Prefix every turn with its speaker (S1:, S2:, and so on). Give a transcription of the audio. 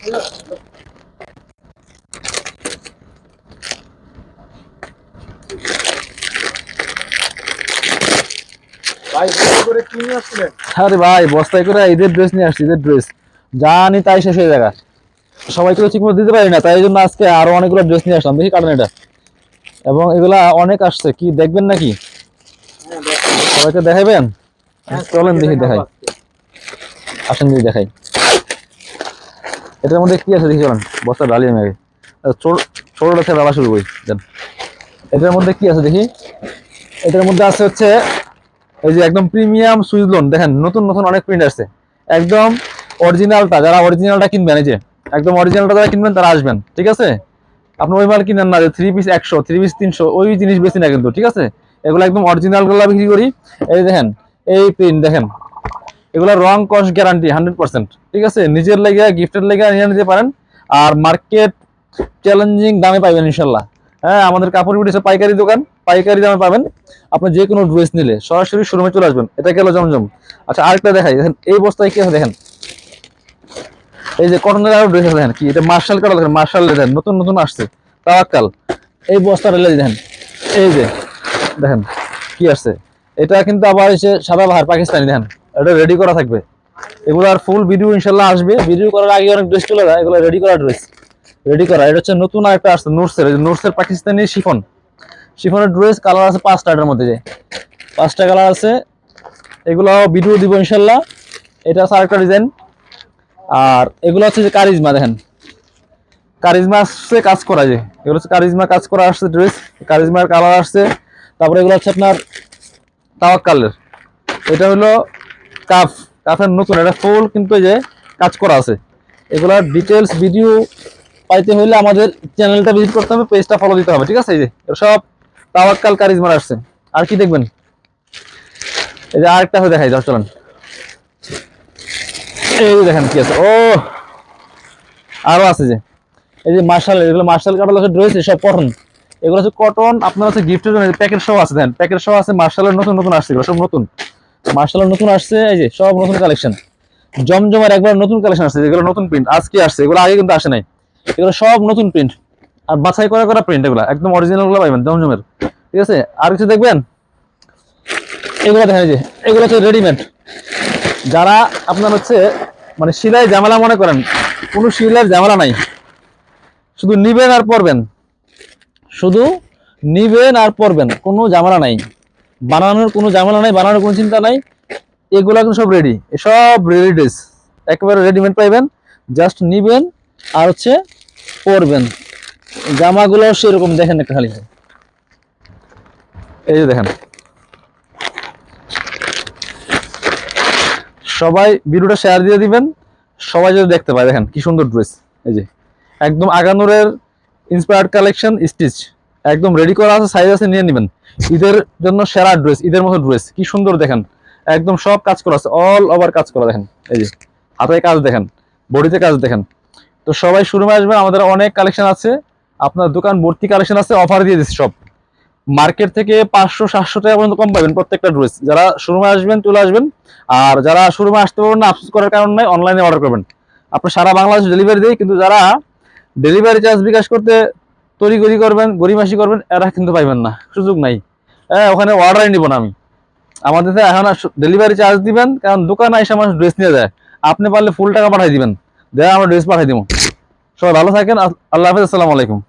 S1: আরে ভাই বস্তায় করে ঈদের ড্রেস নিয়ে আসছি, ঈদের ড্রেস জানি তাই শেষ হয়ে জায়গা, সবাইকে ঠিক মতো দিতে পারি না, তাই জন্য আজকে আরো অনেকগুলো ড্রেস নিয়ে আসলাম, দেখি কারণ এটা। এবং এগুলা অনেক আসছে, কি দেখবেন নাকি? সবাইকে দেখাবেন? চলেন দেখি দেখাই, আসেন দেখি দেখাই। এটার মধ্যে কি আছে দেখি, চলেন বস্তা ঢালিয়ে আমি আগে ছোটটা থেকে ডালা শুরু করি। দেন এটার মধ্যে কি আছে দেখি। এটার মধ্যে আছে হচ্ছে এই যে একদম প্রিমিয়াম সুইচ লোন, দেখেন নতুন নতুন অনেক প্রিন্ট আসছে, একদম অরিজিনালটা। যারা অরিজিনালটা কিনবেন, এই যে একদম অরিজিনালটা যারা কিনবেন তারা আসবেন, ঠিক আছে? আপনি ওই মাল কিনেন না যে 3 পিস 100, 3 পিস 300, ওই জিনিস বেশি না কিন্তু, ঠিক আছে? এগুলো একদম অরিজিনাল গুলো বিক্রি করি। এই দেখেন, এই প্রিন্ট দেখেন, এগুলো রং কস্ট গ্যারান্টি 100%, ঠিক আছে? নিজের লেগে গিফটের লেগে নিয়ে নিতে পারেন, আর মার্কেট চ্যালেঞ্জিং দামে পাইবেন ইনশাল্লাহ। হ্যাঁ, আমাদের কাপড় বিড়ি পাইকারি দোকান, পাইকারি দামে পাবেন। আপনি যে কোনো ড্রেস নিলে সরাসরি শোরুমে চলে আসবেন। এটা গেল জমজম। আচ্ছা, আরেকটা দেখাই, দেখেন এই বস্তায় কি আছে দেখেন। এই যে কটনের আরো ড্রেস আছে, দেখেন কি এটা, মার্শাল কাটা দেখেন, মার্শাল দেখেন নতুন নতুন আসছে, তাওয়াক্কাল। এই বস্তাটা দেখেন, এই যে দেখেন কি আসছে। এটা কিন্তু আবার এসে সাদা বাহার পাকিস্তানি, দেখেন এটা রেডি করা থাকবে। এগুলো আর ফুল ভিডিও ইনশাল্লাহ আসবে, ভিডিও করার আগে অনেক ড্রেস চলে যায়, এগুলো রেডি করা ড্রেস, রেডি করা। এটা হচ্ছে নতুন আরেকটা আসছে নোটসের, নোটসের পাকিস্তানি শিফন, শিফনের ড্রেস। কালার আছে 5টা, এটার মধ্যে যে 5টা কালার আছে, এগুলো ভিডিও দিব ইনশাল্লাহ। এটা আছে আরেকটা ডিজাইন। আর এগুলো হচ্ছে যে কারিজমা, দেখেন কারিজমা আসছে কাজ করা, যে এগুলো হচ্ছে কারিজমা কাজ করা আসছে ড্রেস, কারিজমার কালার আসছে। তারপরে এগুলো হচ্ছে আপনার তাওয়াক্কালের, এটা হলো কাফ, কাফের নতুন, এটা ফুল কিন্তু এই যে কাজ করা আছে। এগুলার ডিটেলস ভিডিও পাইতে হলে আমাদের চ্যানেলটা ভিজিট করতে হবে, পেজটা ফলো দিতে হবে, ঠিক আছে? এই যে সব তাওয়াক্কাল কারিজমার আসছে। আর কি দেখবেন, এই যে আরেকটা হয়ে দেখাই, চলেন। এই যে দেখেন কি আছে, ও আরো আছে যে এই যে মার্শাল, এগুলো মার্শাল কাটাল ড্রেস, সব কটন। এগুলো হচ্ছে কটন, আপনার হচ্ছে গিফটের জন্য প্যাকেট সহ আছে, দেন প্যাকেট সহ আছে। মার্শালের নতুন নতুন আসছে, এগুলো সব নতুন, মার্শালের নতুন আসছে, এই যে সব নতুন কালেকশন। জমজমের একবার নতুন কালেকশন আসছে, যেগুলো নতুন প্রিন্ট আজকে আসছে, এগুলো আগে কিন্তু আসে নাই। এগুলো সব নতুন প্রিন্ট, আর বাছাই করা করা প্রিন্ট, এগুলো একদম অরিজিনাল গুলো পাইবেন জমজমের, ঠিক আছে? আর কিছু দেখবেন, এগুলো দেখেন, এই যে এগুলো হচ্ছে রেডিমেড। যারা আপনার হচ্ছে মানে সেলাই ঝামেলা মনে করেন, কোনো সেলাইয়ের ঝামেলা নাই, শুধু নিবেন আর পরবেন, শুধু নিবেন আর পরবেন, কোনো ঝামেলা নাই, বানানোর কোনো ঝামেলা নাই, বানানোর কোনো চিন্তা নাই। এগুলো কিন্তু সব রেডি, সব রেডি ড্রেস, একেবারে রেডিমেড পাইবেন, জাস্ট নিবেন আর হচ্ছে পরবেন। জামাগুলো সেরকম দেখেন একটা খালি, এই যে দেখেন। সবাই ভিডিওটা শেয়ার দিয়ে দিবেন, সবাই যদি দেখতে পায়। দেখেন কি সুন্দর ড্রেস, এই যে একদম আগানুরের ইন্সপায়ার্ড কালেকশন, স্টিচ একদম রেডি করা আছে, সাইজ আছে, নিয়ে নেবেন। ঈদের জন্য সেরা ড্রেস, ঈদের মতো ড্রেস, কি সুন্দর দেখেন, একদম সব কাজ করা আছে, অল ওভার কাজ করা, দেখেন এই যে হাতে কাজ দেখেন, বডিতে কাজ দেখেন। তো সবাই শোরুমে আসবেন, আমাদের অনেক কালেকশন আছে, আপনার দোকান ভর্তি কালেকশন আছে, অফার দিয়ে দিচ্ছি সব। মার্কেট থেকে 500-700 টাকা পর্যন্ত কম পাবেন প্রত্যেকটা ড্রেস। যারা শোরুমে আসবেন চলে আসবেন, আর যারা শোরুমে আসতে পারবেন না, আফসোস করার কারণ নাই, অনলাইনে অর্ডার করবেন। আপনি সারা বাংলাদেশ ডেলিভারি দেয়, কিন্তু যারা ডেলিভারি চার্জ বিকাশ করতে তড়িঘড়ি করবেন, গড়িমাসি করবেন, এরা কিন্তু পাইবেন না, সুযোগ নাই। হ্যাঁ, ওখানে অর্ডারই নিব না আমি। আমাদের এখন ডেলিভারি চার্জ দিবেন, কারণ দোকানে এসে মানুষ ড্রেস নিয়ে যায়। আপনি পারলে ফুল টাকা পাঠিয়ে দিবেন, দেয়া আমরা ড্রেস পাঠিয়ে দিব। সবাই ভালো থাকেন, আল্লাহ হাফেজ, আসসালামু আলাইকুম।